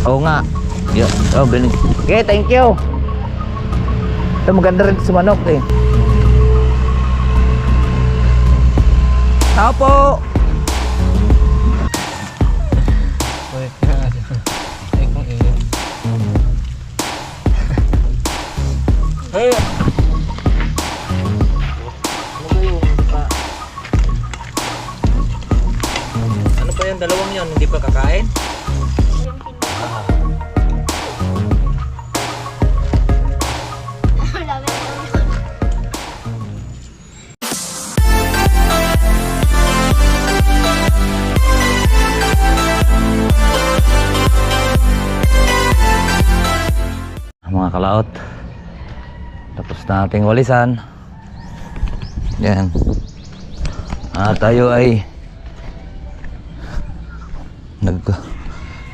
Oo nga. Oh, binig. Okay, thank you. Ito maganda rin sa manok eh. Tao po. Hey. Ano pa yung dalawang yon hindi pa kakain? Mga kalaot, tapos na ating walisan. Yan. Tayo ay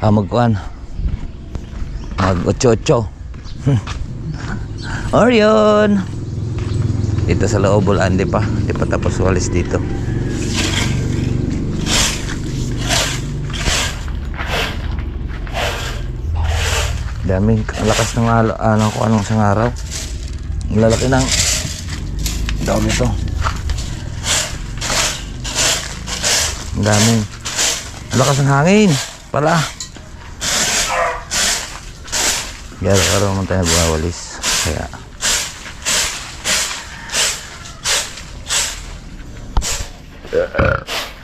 magkuhan, mag 8-8 Orion dito sa loob. Di pa tapos walis dito. Daming lakas ng anong isang araw. Ang lalaki ng daw nito. Ang daming lakas ng hangin pala. Araw naman tayo buwawalis. Kaya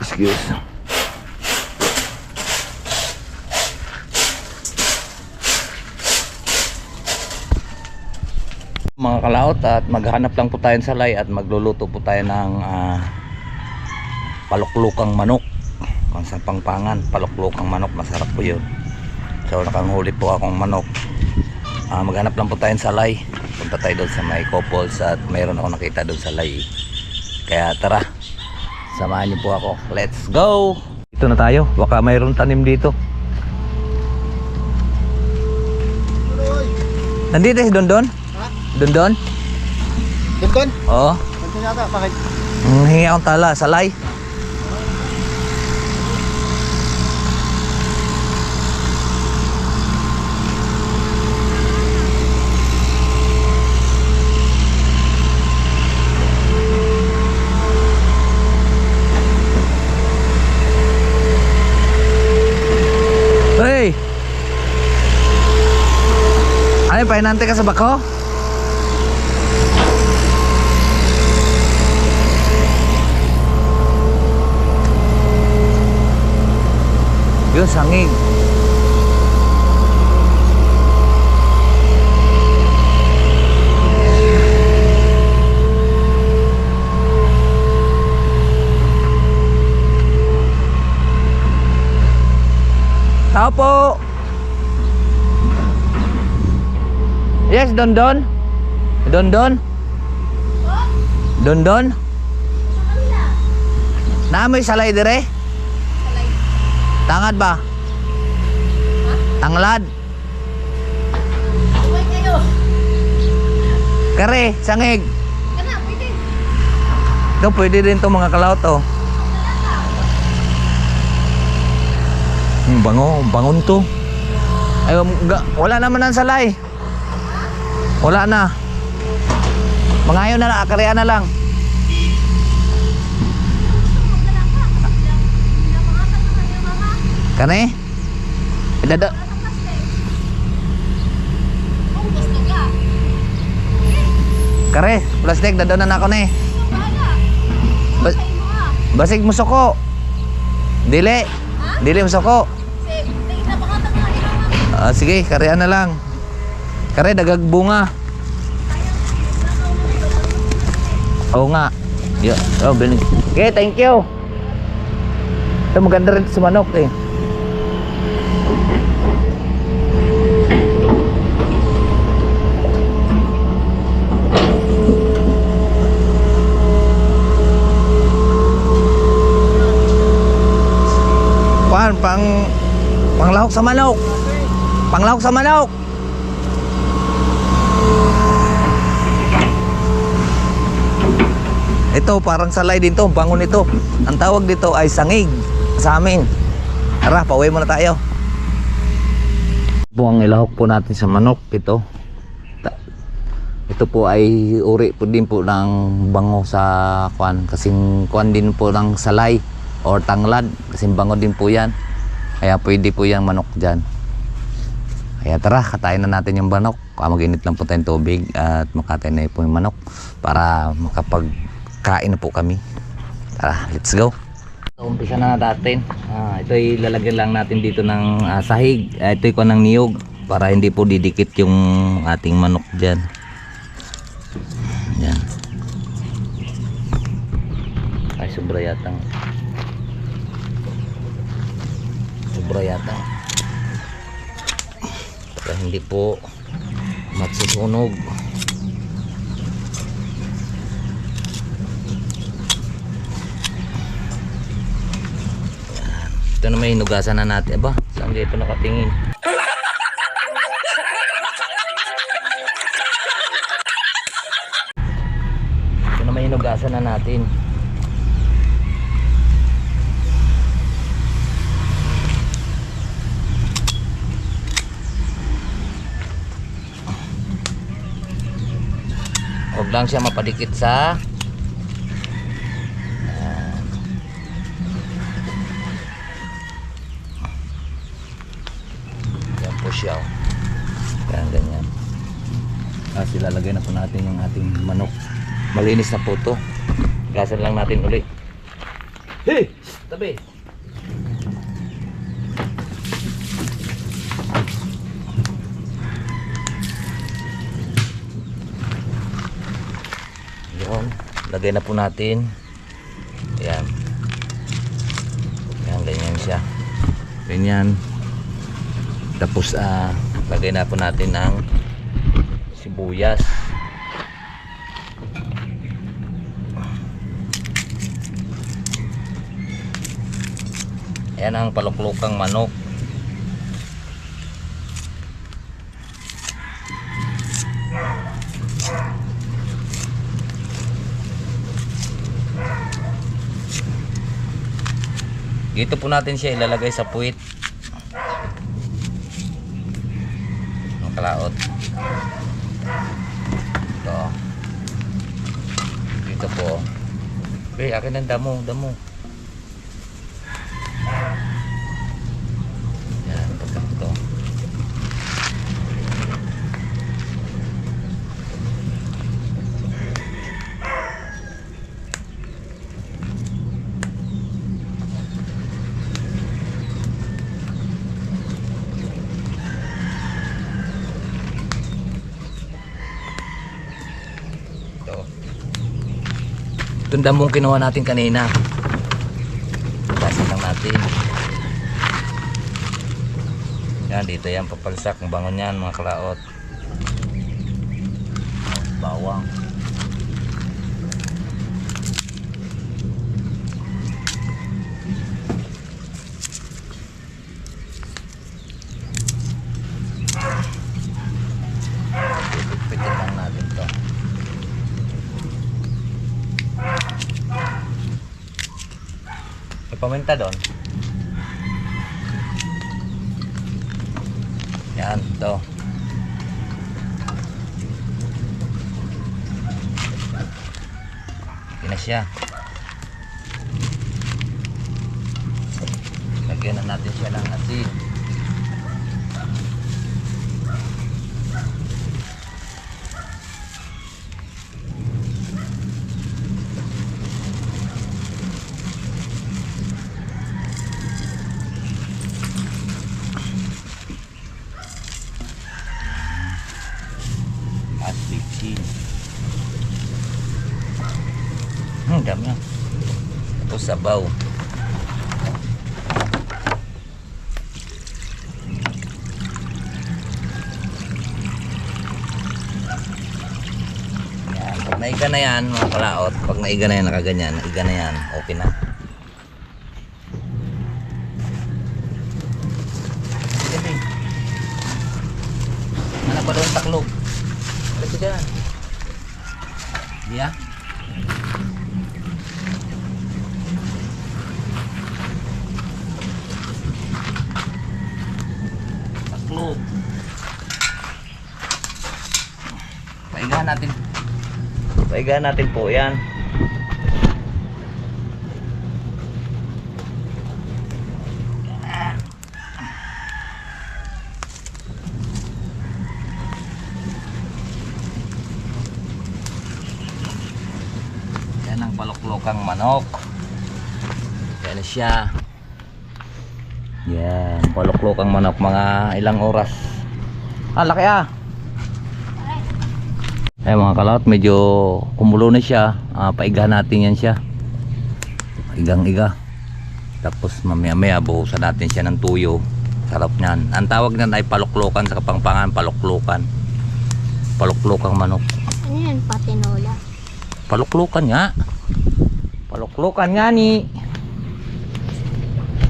excuse. Mga kalaot, at maghanap lang po tayo sa salay at magluluto po tayo ng paluklukang manok. Kung sa pangpangan, paluklukang manok, masarap po yun. So nakanghuli po akong manok. Maghanap lang po tayo sa salay. Punta tayo doon sa may couples at mayroon ako nakita doon sa salay. Kaya tara, samahan niyo po ako. Let's go! Dito na tayo, baka mayroon tanim dito. Nandito si Dondon? Dondon? Dondon? Oo. Dondon yata, bakit? Hingi akong tala, salay. Hey! Ano, pahinante ka sa bako? Yun, sangig. Tao po. Yes, Dondon. Dondon. Dondon. Naamoy salay dire? Tangad ba? Ha? Tanglad. Uy kayo. Kare, sangig. Kana, pwede. Ito, pwede rin to mga kalaot oh. Bangon to. Ay, wala naman ang salay. Wala na. Mangayon na lang, akarean na lang. Kane? Idada. Kare, plastic dadaw na ako ni. Basig mo soko. Dili. Dili mo soko. Sige, karean na lang. Kare dagag bunga. Oo nga. Oh, binig. Okay, thank you. Ito maganda rin sa manok eh. Panglahok sa manok. Panglahok sa manok. Ito parang salay din to, bangon ito. Ang tawag dito ay sangig sa amin. Tara, pauwi muna tayo. Po ang ilahok po natin sa manok. Ito po ay uri po din po ng bango sa kwan. Kasing kwan din po ng salay or tanglad. Kasing bango din po yan. Kaya pwede po yan manok dyan. Kaya tara, katayin na natin yung manok. Mag-init lang po tayong tubig at makatayin na po yung manok para makapagkain na po kami. Tara, let's go. Umpisa na natin. Ito ay lalagyan lang natin dito ng sahig. Ito ay ko ng niyog para hindi po didikit yung ating manok dyan. Yan. Ay, sobra yata. Sobra yata. Para hindi po magsusunog. Ito na may hinugasan na natin. Aba, saan dito nakatingin? Ito na may hinugasan na natin. Huwag lang siya mapadikit sa yan po siya. Ganyan. Tapos ilalagay na po natin yung ating manok. Malinis na po ito. Gasan lang natin ulit. Hey! Tabi! Yun. Lagay na po natin. Ayan. Ayan, ganyan siya. Ganyan. Tapos lagay na po natin ng sibuyas. Ayan ang paluklukang manok. Dito po natin siya ilalagay sa puwit. Ang kalaot. Ito. Dito po. Okay, akin ang damo. Yan, pagkat ito. Itong damong kinuha natin kanina. Basin lang natin. Yan, dito yan papalsak. Ang bangon yan mga kalaot. Bawang. Pitit lang natin to. Paminta doon. Yan, ito. Okay na siya. Lagyan na natin siya ng asin. Dami na. Tapos sabaw. Yan. Pag naiga na yan mga kalaot, pag naiga na yan nakaganyan, naiga na yan, okay na. Ano pa doon taklog? Kasi dyan. Diya? paluklok. Paigahan natin. Paigahan natin po yan. Yan ang paluklokang manok. Yan siya. Yan, paluklokang manok, mga ilang oras. Laki mga kalawat, medyo kumulo na siya. Paigahan natin yan siya. Igang-iga. Tapos mamaya-maya buhusan natin siya ng tuyo. Sarap niyan. Ang tawag niyan ay paluklokan sa Kapampangan, paluklokan. Paluklokang manok. Ano yan? Patinola. Paluklokan nga. Paluklokan nga ni.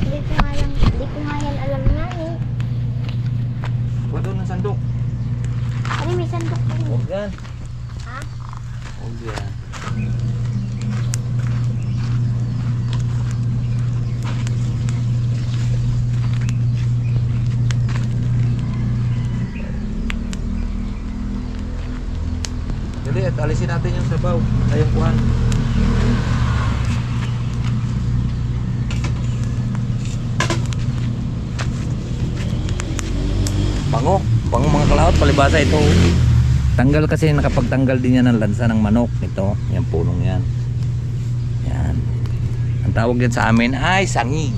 Hindi ko nga yan alam nga eh. Pwede ng sandok. Ano may sandok ko? Huwag yan. Ha? Huwag yan. Dali at alisin natin yung sabaw. Ay yung kuhan. Bango mga kalawat, palibasa ito. Tanggal kasi, nakapagtanggal din yan ng lansa ng manok. Ito, yung punong yan. Yan. Ang tawag yan sa amin ay sangig.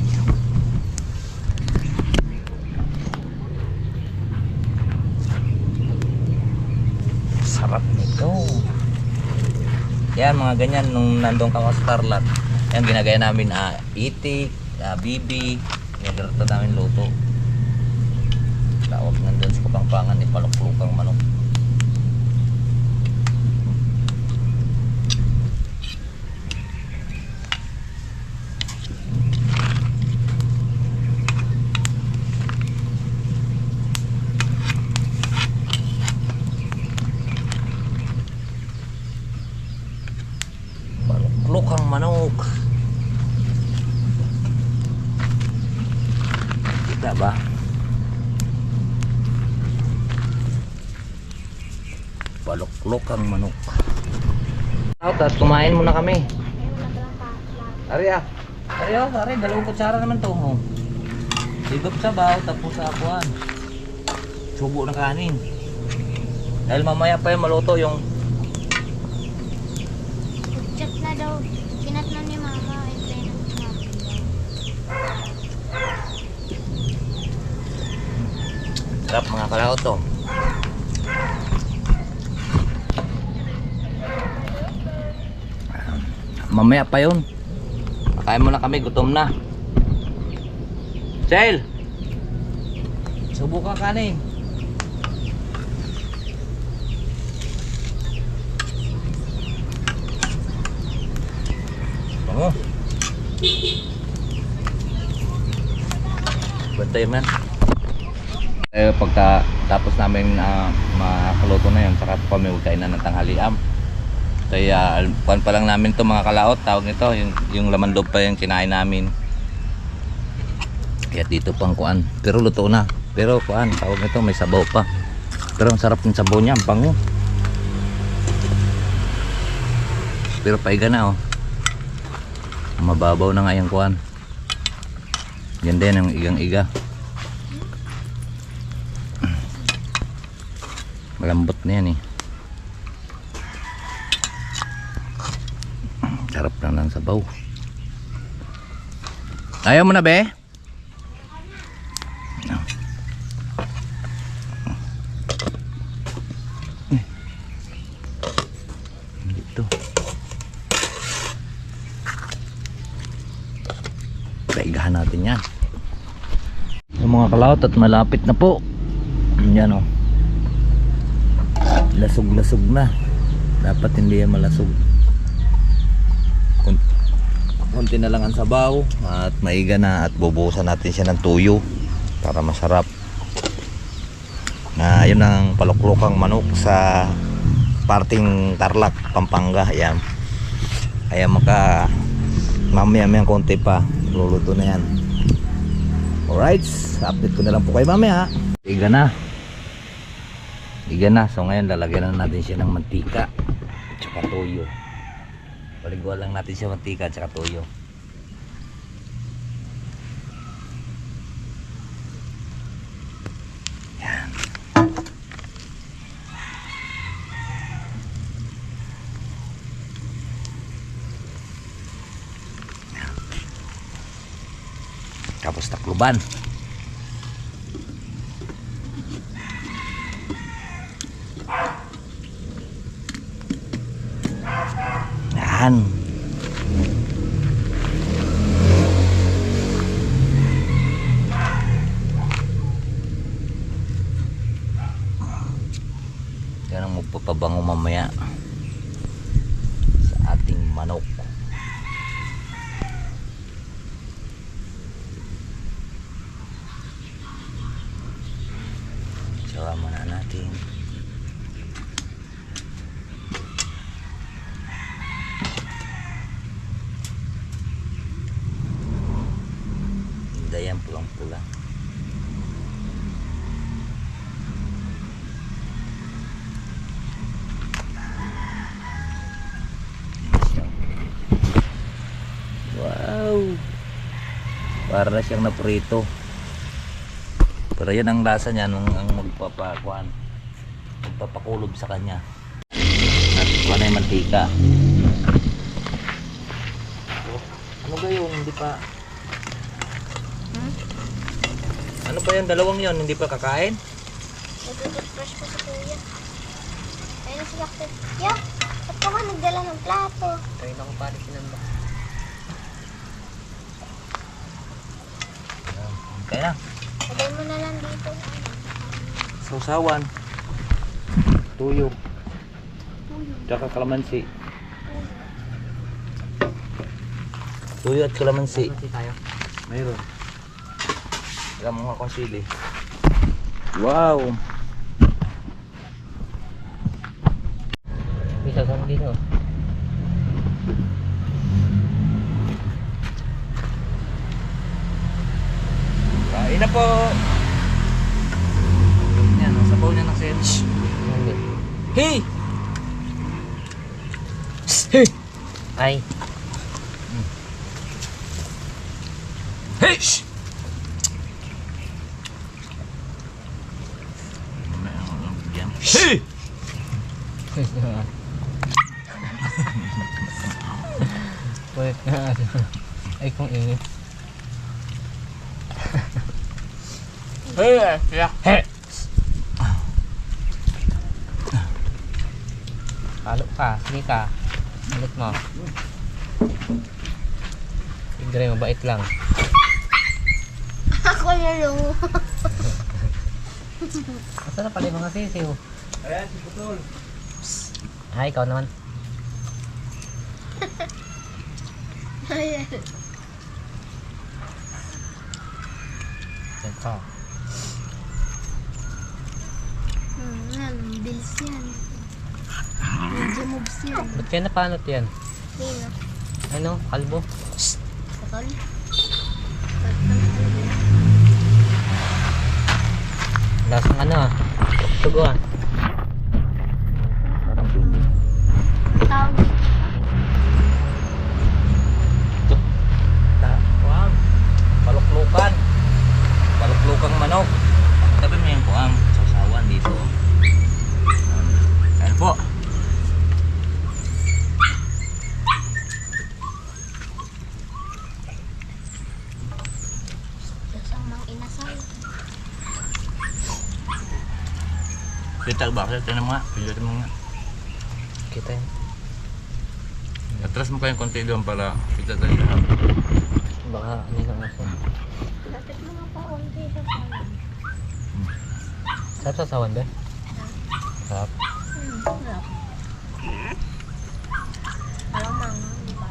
Sarap nito. Yan, mga ganyan nung nandun ka sa Tarlac. Yan, ginagaya namin itik, bibi. Yan, ganito namin luto. Tawag nandun sa Kapampangan, paluklokang manok. Paluklokang manok. Kita ba? Paluklokang manok. Out at kumain muna kami. Ari Ari, dalawang kutsara naman to. Higop sabaw tapos sa akuan. Subo na kanin. Dahil mamaya pa yung maluto yung Chat na daw. Kinat na ni mama. Hintay na natin daw. sarap mga kalawat to. Mamaya pa yun. Kain muna kami, gutom na. Chel, subo ka kanin. Bango. Bantay man. Pagka tapos namin makaluto na yun, saka kami magkain na ng tanghaliam. Kaya kuan pa lang namin to mga kalaot, tawag nito, yung laman loob pa yung kinain namin. Kaya dito pang kuan, pero luto na. Pero kuan, tawag nito, may sabaw pa. Pero ang sarap ng sabaw niya, ang bango. Pero paiga na oh. Mababaw na nga yung kuan. Yan din ang igang-iga. Malambot na yan eh. Sarap lang ng sabaw. Ayaw mo na be? Dito. Paigahan natin yan. Yung mga kalawat at malapit na po. Yan o. Lasog-lasog na. Dapat hindi yan malasog. Kunti na lang ang sabaw at maiga na, at bubuhusan natin siya ng tuyo para masarap. Yun ang paluklokang manok sa parting Tarlac, Pampanga. Ayan. Kaya mamaya konti pa luluto na yan. Alright, update ko na lang po kayo mamaya. Iga na. Iga na. So ngayon lalagyan na natin siya ng mantika at saka toyo. Paliguan lang natin siya mantika at saka toyo. Yan. Tapos takluban. Yan. Yan ang magpapabango mamaya sa ating manok. Sama na natin. Dayan pulang-pulang. Wow! Para na siyang naprito. Pero yan ang lasa niya nung ang magpapakuan, magpapakulob sa kanya. Natikman na yung mantika. Ano ba yung hindi pa? Ano ba yung dalawang yon hindi pa kakain? Nag-toothbrush ko sa kuya. Ayun na si Captain. Ya, ba't ka ba nagdala ng plato? Tayo na ko pala sinamba. Kaya na. Lagay mo na lang dito. Sausawan. Tuyo. Tsaka kalamansi. Tuyo at kalamansi. Kasi tayo. Mayroon. Alam mo nga kung sili. Wow! Bisa sama dito. Kain na po! Yan, ang sabaw niya ng sandwich. Hey! Hey! Ay. Hey! Hey! Wait na. Ay kung init. Hey! Hey! Halo ka. Sige ka. Ulit mo. Tigre, mabait lang. Ako na lang. Asa na pala yung mga sisiw? Ayan, si Putol. Ay, ikaw naman. Ayan. Yan ka. Yan, bills yan. Medyo moves yan. Ba't kaya napanot yan? Nino. Ano? Kalbo? Sakal. Lasang ano ah. Tugo ah. Parang pili. Tawag. Kuang. Paluklukan. Paluklukang manok. Tabi mo yung kuang. Sausawan dito. Ayan po. Dasang mang inasal. Kita ba? Kita na mga. Pindutin mo nga. Kita yan. Atras mo kayong konti doon para kita tayo lahat. Baka ano lang aso. Lapit mo nga pa onti sa salad. Sarap sa sawan ba? Sarap. Sarap. Malamang, di ba?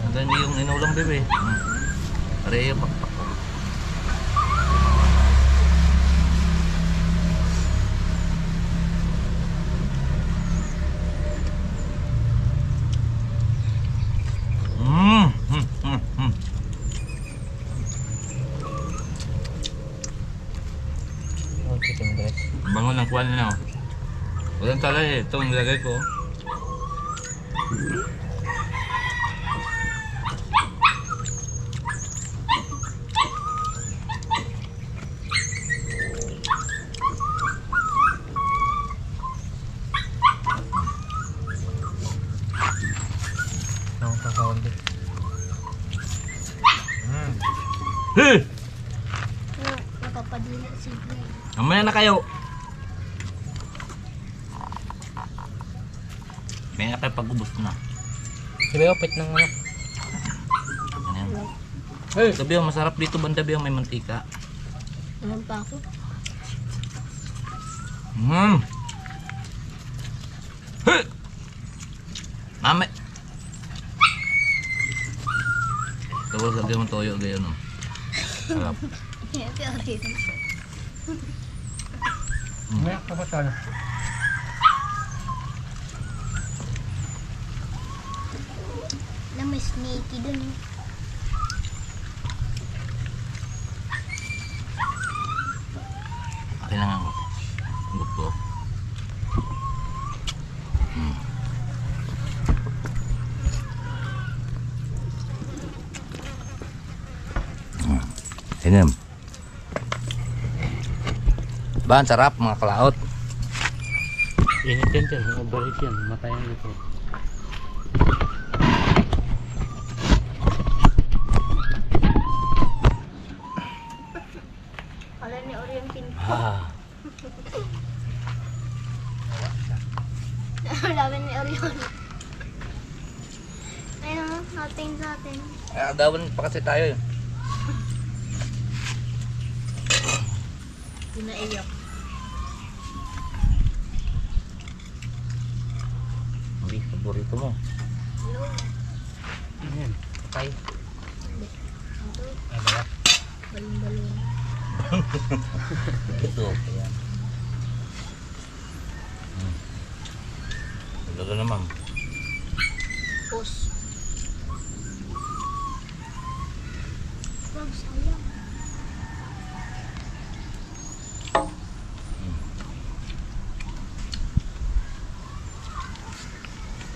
Hanggang yung inulang bebe. Pareho pakpak ko. asin guys. Bangon ng kuwan na. Walang tala eh. Ito ang nilagay ko. Ang kakawag din. Hey! Napapadila si Glenn. Mamaya na kayo. May na kayo pag-ubos na. Sabi ko, pit ng ano. Ano yan? Hey! Sabi mo, masarap dito banda biyang may mantika. Alam pa ako. Hey! Mami! Tapos lagyan mo toyo ganyan no. Sarap. Pero rin. May kapatan. Na may snaky dun. Akin lang ang gusto. Inom. Ba, ang sarap mga kalaot. Init yan dyan. Overheat yan. Matayan dito. Kala ni Orion King. Ah, Laban ni Orion. Ayun o, natin sa atin. agawan pa kasi tayo eh. Pinaiyak. Hindi, paborito mo. Hello. Ayan. Patay. Ito, Ay, bala. balon-balon. Ito, ayan. Ito naman. Pos. Wag, sayang.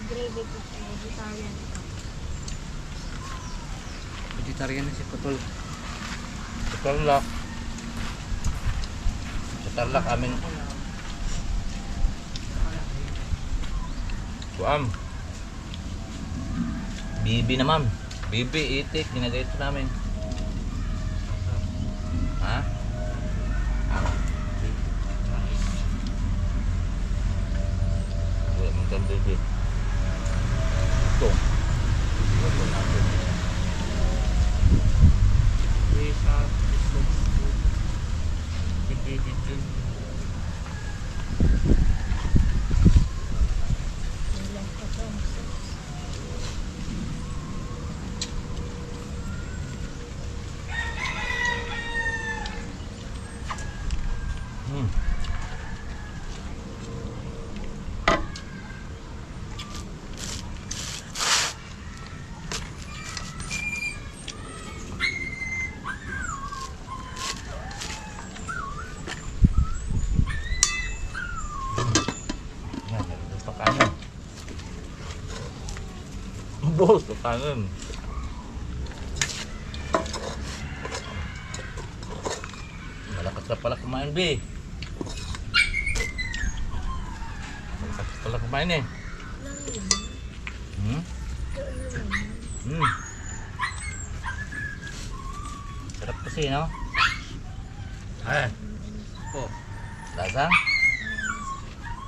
Gravy po sa vegetarian ito. Vegetarian na si Putol. Tarlac. Sa Tarlac amin. Buam. Bibi naman. Bibi, itik, ginagayto namin. Ha? Wala mong kang bibi. Ito. Ito natin. Ilang pa ito. Hmm. Yan, nagdito pa kanin. Boss, pa kanin. Malakas na pala kumain, B. Malakas pala kumain eh. Hmm? Hmm. Sarap kasi, no? Ay. Oh. Lasa?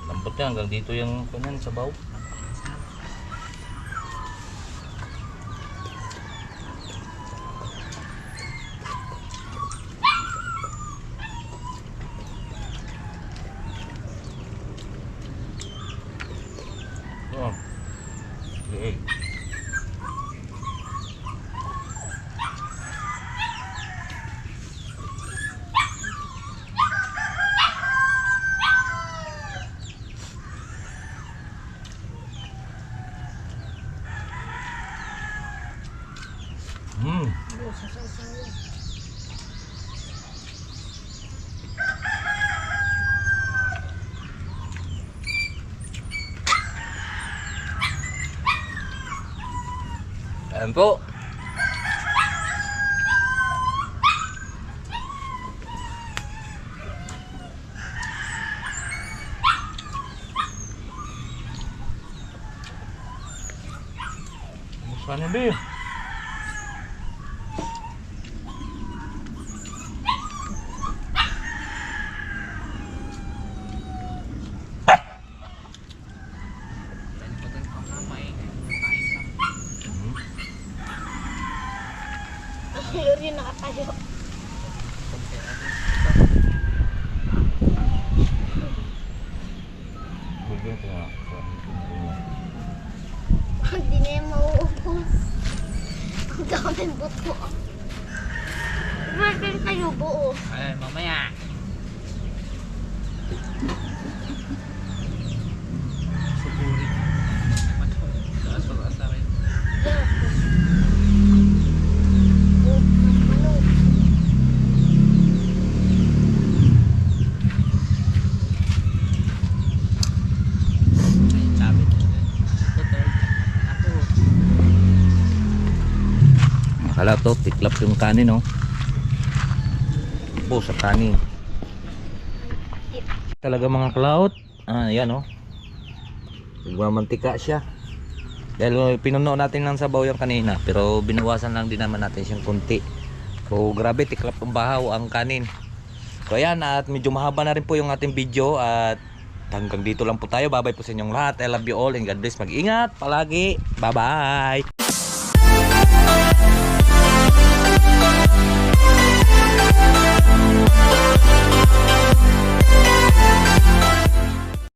Lambot yan, hanggang dito yung kanyan, sabaw. Oh. Okay. Ayan po. Sana be. Yuri nakatayo. Hindi na yung mauubos. Ang daming buto. Burger kayo buo. Ay, mamaya. Suguri. Asa rin. Oh, manok. Sabi ko. Ako. Akala to, tiklap yung kanin, oh. Po sa kanin. Talaga mga cloud. Yan, oh. Nagmamantika siya. Dahil pinuno natin ng sabaw yung kanina, pero binawasan lang din naman natin siyang kunti. So grabe, tiklap ang bahaw ang kanin. So ayan, at medyo mahaba na rin po yung ating video, at hanggang dito lang po tayo. Bye bye po sa inyong lahat. I love you all and God bless. Mag-ingat palagi. Bye bye.